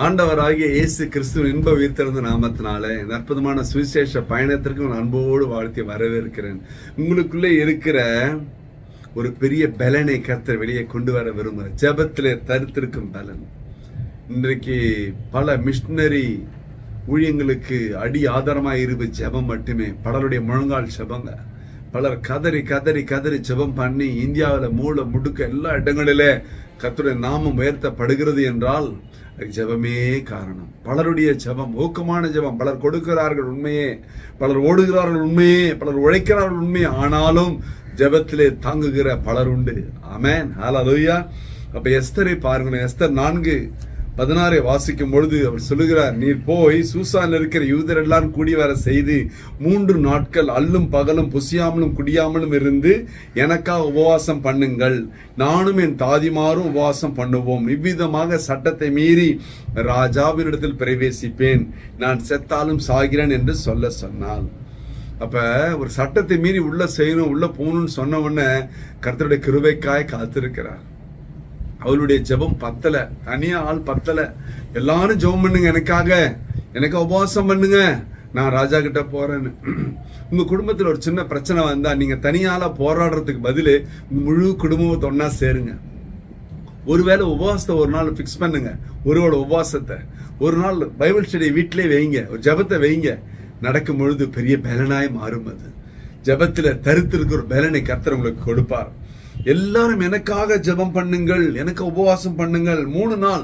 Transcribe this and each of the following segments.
ஆண்டவராகிய இயேசு கிறிஸ்துவின் இன்ப உயிர்த்தெழுந்த நாமத்தினாலே இந்த அற்புதமான சுவிசேஷ பயணத்திற்கு நான் அன்போடு வாழ்த்தி வரவேற்கிறேன். உங்களுக்குள்ளே இருக்கிற ஒரு பெரிய பலனை கர்த்தர் வெளியே கொண்டு வர விரும்புகிறேன். ஜெபத்திலே தரித்திருக்கும் பலன். இன்றைக்கு பல மிஷனரி ஊழியங்களுக்கு அடி ஆதாரமாக இருப்பு ஜெபம் மட்டுமே. பலருடைய முழங்கால் ஜெபங்க. பலர் கதறி கதறி கதறி ஜெபம் பண்ணி இந்தியாவில் மூல முடுக்க எல்லா இடங்களிலே கர்த்தருடைய நாமம் உயர்த்தப்படுகிறது என்றால் ஜெபமே காரணம். பலருடைய ஜெபம் ஊக்கமான ஜெபம். பலர் கொடுக்கிறார்கள் உண்மையே, பலர் ஓடுகிறார்கள் உண்மையே, பலர் உழைக்கிறார்கள் உண்மையே. ஆனாலும் ஜெபத்திலே தாங்குகிற பலர் உண்டு. ஆமென், ஹல்லேலூயா. அப்ப எஸ்தரை பாருங்களேன். எஸ்தர் 4:16 வாசிக்கும் பொழுது அவர் சொல்லுகிறார், நீர் போய் சூசானில் இருக்கிற யூதர் எல்லாம் கூடி வர செய்து 3 நாட்கள் அல்லும் பகலும் புசியாமலும் குடியாமலும் இருந்து எனக்காக உபவாசம் பண்ணுங்கள், நானும் என் தாதிமாரும் உபவாசம் பண்ணுவோம். இவ்விதமாக சட்டத்தை மீறி ராஜாவினிடத்தில் பிரவேசிப்பேன், நான் செத்தாலும் சாகிறேன் என்று சொல்ல சொன்னாள். அப்ப ஒரு சட்டத்தை மீறி உள்ள செய்யணும், உள்ள போகணும்னு சொன்ன உடனே கர்த்தருடைய கிருபைக்காய் காத்திருக்கிறார். அவளுடைய ஜெபம் பத்தல, தனியா ஆள் பத்தல. எல்லாரும் ஜெபம் பண்ணுங்க, எனக்கு உபவாசம் பண்ணுங்க, நான் ராஜா கிட்ட போறேன்னு. உங்க குடும்பத்துல ஒரு சின்ன பிரச்சனை வந்தா நீங்க தனியால போராடுறதுக்கு பதிலு முழு குடும்பத்தை ஒன்னா சேருங்க. ஒருவேளை உபவாசத்தை ஒரு நாள் பிக்ஸ் பண்ணுங்க. ஒருவேளை உபவாசத்தை ஒரு நாள் பைபிள் ஸ்டடி வீட்டிலே வைங்க, ஒரு ஜெபத்தை வைங்க. நடக்கும் பொழுது பெரிய பலனாய் மாறும். அது ஜெபத்துல தரித்திருக்கிற ஒரு பலனை கர்த்தர் உங்களுக்கு கொடுப்பார். எல்லாரும் எனக்காக ஜெபம் பண்ணுங்கள், எனக்கு உபவாசம் பண்ணுங்கள். 3 நாள்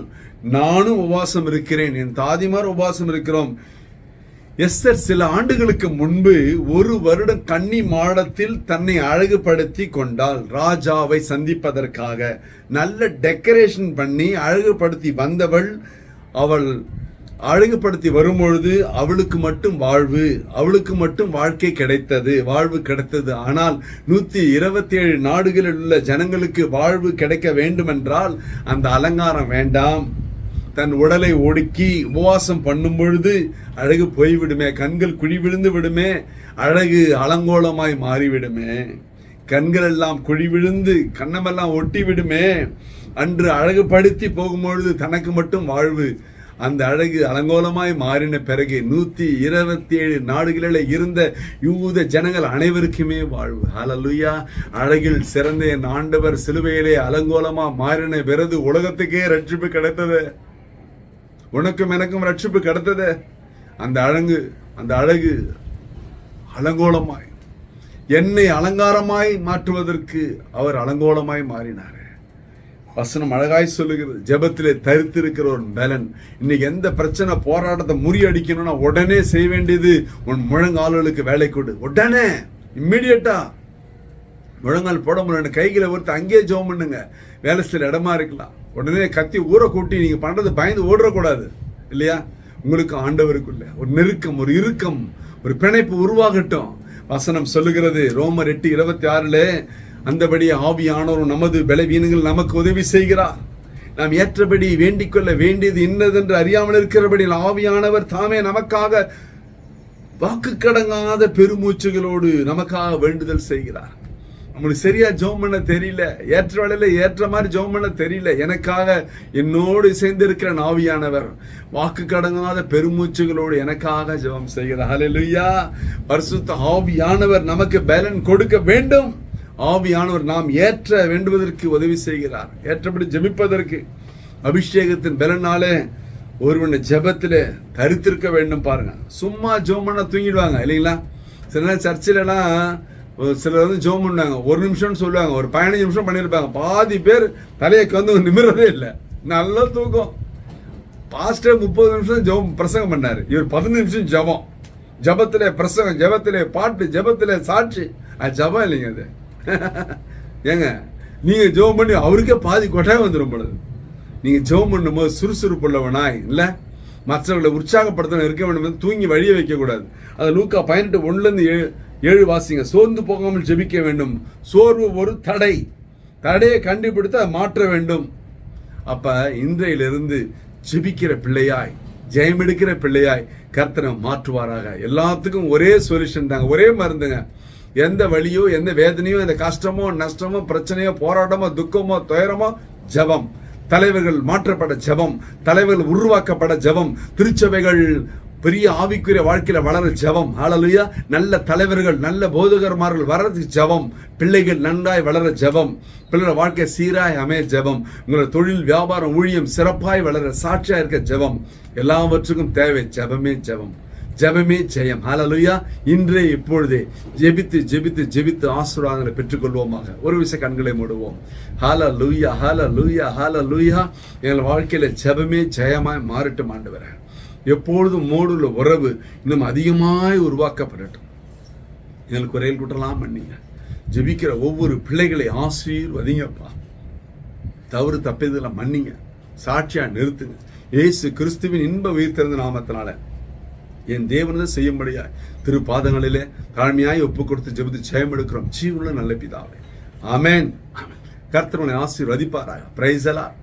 நானும் உபவாசம் இருக்கிறேன், என் தாதிமார் உபவாசம் இருக்கிறோம். எஸ்தர் சில ஆண்டுகளுக்கு முன்பு 1 வருடம் கன்னி மாடத்தில் தன்னை அழகுபடுத்தி கொண்டாள். ராஜாவை சந்திப்பதற்காக நல்ல டெக்கரேஷன் பண்ணி அழகுபடுத்தி வந்தவள். அவள் அழகுபடுத்தி வரும்பொழுது அவளுக்கு மட்டும் வாழ்க்கை கிடைத்தது, வாழ்வு கிடைத்தது. ஆனால் 127 நாடுகளில் உள்ள ஜனங்களுக்கு வாழ்வு கிடைக்க வேண்டும் என்றால் அந்த அலங்காரம் வேண்டாம். தன் உடலை ஒடுக்கி உபவாசம் பண்ணும் பொழுது அழகு போய்விடுமே, கண்கள் குழி விழுந்து விடுமே, அழகு அலங்கோலமாய் மாறிவிடுமே, கண்கள் எல்லாம் குழி விழுந்து கண்ணமெல்லாம் ஒட்டி விடுமே. அன்று அழகுபடுத்தி போகும்பொழுது தனக்கு மட்டும் வாழ்வு. அந்த அழகு அலங்கோலமாய் மாறின பிறகு 127 நாடுகளில் இருந்த யூத ஜனங்கள் அனைவருக்குமே வாழ்வு. ஹல்லேலூயா. அழகில் சிறந்த என் ஆண்டவர் சிலுவையிலே அலங்கோலமா மாறின பிறகு உலகத்துக்கே ரட்சிப்பு கிடைத்தது. உனக்கும் எனக்கும் ரட்சிப்பு கிடைத்தது. அந்த அழகு அலங்கோலமாய் என்னை அலங்காரமாய் மாற்றுவதற்கு அவர் அலங்கோலமாய் மாறினார். வசனம் அழகாய் சொல்லுகிறது, ஜெபத்திலே தரித்திருக்கிற ஒரு பலன். இன்னைக்கு எந்த பிரச்சனை போராட்டத்தை முறியடிக்கணும்னா உடனே செய்ய வேண்டியது உன் முழங்கால்களுக்கு வேலை கொடு. உடனே இம்மிடியட்டா முழங்கால் போட முடியல, கைகளை ஒருத்த அங்கேயே ஜெபம் பண்ணுங்க. வேலை செய்யற இடமா இருக்கலாம். உடனே கத்தி ஊற கூட்டி நீங்க பண்றது பயந்து ஓடக்கூடாது இல்லையா? உங்களுக்கு ஆண்டவருக்குள்ள ஒரு நெருக்கம், ஒரு இறுக்கம், ஒரு பிணைப்பு உருவாகட்டும். வசனம் சொல்லுகிறது ரோமர் 8:26 அந்தபடி ஆவியானவரும் நமது பலவீனங்கள் நமக்கு உதவி செய்கிறார். நாம் ஏற்றபடி வேண்டிக் கொள்ள வேண்டியது இன்னதென்று அறியாமல் இருக்கிறபடி ஆவியானவர் தாமே நமக்காக வாக்கு கடங்காத பெருமூச்சுகளோடு நமக்காக வேண்டுதல் செய்கிறார். நம்மளுக்கு சரியா ஜெபம் பண்ண தெரியல, ஏற்ற வேளையில ஏற்ற மாதிரி ஜெபம் பண்ண தெரியல. எனக்காக என்னோடு சேர்ந்திருக்கிற ஆவியானவர் வாக்கு கடங்காத பெருமூச்சுகளோடு எனக்காக ஜெபம் செய்கிறார். ஹல்லேலூயா. பரிசுத்த ஆவியானவர் நமக்கு பலன் கொடுக்க வேண்டும். ஆவியானவர் நாம் ஏற்ற வேண்டுவதற்கு உதவி செய்கிறார். ஏற்றபடி ஜெபிப்பதற்கு அபிஷேகத்தின் பலனாலே ஒருவன் ஜெபத்திலே தரித்திருக்க வேண்டும். பாருங்க, சும்மா ஜெபம் பண்ண தூங்கிடுவாங்க இல்லைங்களா? சில நேரம் சர்ச்சிலலாம் சிலர் ஜெபம் பண்ணாங்க, 1 நிமிஷம்னு சொல்லுவாங்க, ஒரு 15 நிமிஷம் பண்ணியிருப்பாங்க. பாதி பேர் தலையக்கு நிமிரதே இல்லை, நல்ல தூக்கம். பாஸ்டர் 30 நிமிஷம் ஜெபம் பிரசங்கம் பண்ணாரு, இவர் 15 நிமிஷம் ஜெபம். ஜெபத்திலே பிரசங்கம், ஜெபத்திலே பாட்டு, ஜெபத்திலே சாட்சி. அது ஜெபம் இல்லைங்க. அது ஏங்க, நீங்க ஜெபம் பண்ணி அவருக்கே பாதி கொட்டாயம் வந்துடும் பொழுது. நீங்க ஜெபம் பண்ணும் போது சுறுசுறுப்புள்ளவனாய் இல்ல, மற்றவர்களை உற்சாகப்படுத்த இருக்க வேண்டும். தூங்கி வழிய வைக்க கூடாது. அது லூக்கா 18:1-7 வாசிங்க. சோர்ந்து போகாமல் ஜெபிக்க வேண்டும். சோர்வு ஒரு தடையை கண்டுபிடித்து அதை மாற்ற வேண்டும். அப்ப இன்றையிலிருந்து ஜெபிக்கிற பிள்ளையாய், ஜெயம் எடுக்கிற பிள்ளையாய் கர்த்தரை மாற்றுவாராக. எல்லாத்துக்கும் ஒரே சொல்யூஷன் தாங்க, ஒரே மருந்துங்க. எந்த வழியோ, எந்த வேதனையோ, எந்த கஷ்டமோ, நஷ்டமோ, பிரச்சனையோ, போராட்டமோ, துக்கமோ, துயரமோ, ஜெபம். தலைவர்கள் மாற்றப்பட ஜெபம், தலைவர்கள் உருவாக்கப்பட ஜெபம், திருச்சபைகள் பெரிய ஆவிக்குரிய வாழ்க்கையில வளர ஜெபம். ஹல்லேலூயா. நல்ல தலைவர்கள், நல்ல போதகர்மார்கள் வளர்றது ஜெபம். பிள்ளைகள் நன்றாய் வளர ஜெபம். பிள்ளைகள் வாழ்க்கை சீராய் அமைய ஜெபம். உங்களோட தொழில், வியாபாரம், ஊழியம் சிறப்பாய் வளர சாட்சியா இருக்க ஜெபம். எல்லாவற்றுக்கும் தேவை ஜெபமே ஜெபம். ஜெபமே ஜெயம். ஹல்லேலூயா. இன்றே இப்பொழுதே ஜெபித்து ஜெபித்து ஜெபித்து ஆசீர்வாதங்களை பெற்றுக்கொள்வோமாக. ஒரு விஷயம் கண்களை மூடுவோம். ஹல்லேலூயா, ஹல்லேலூயா, ஹல்லேலூயா. எங்கள் வாழ்க்கையில ஜெபமே ஜெயமாய் மாறட்டும் ஆண்டவரே. எப்பொழுதும் மோடுள்ள உறவு இன்னும் அதிகமாய் உருவாக்கப்படட்டும். எங்களுக்கு குறையில் கூட்டலாம் பண்ணீங்க. ஜெபிக்கிற ஒவ்வொரு பிள்ளைகளை ஆசீர்வதிங்கப்பா. தவறு தப்பியதில் மன்னிங்க, சாட்சியா நிறுத்துங்க. இயேசு கிறிஸ்துவின் இன்ப உயிர்த்தெழுந்த நாமத்தினால என் தேவனதை செய்யும்படியா திருப்பாதங்களிலே தாழ்மையாய் ஒப்பு கொடுத்து ஜெபித்து ஜெயம் எடுக்கிறோம். ஜீவனுள்ள நல்ல பிதாவே. ஆமென். கர்த்தர் உங்களை ஆசீர்வதிப்பாராக. பிரைஸ் எல்லாம்.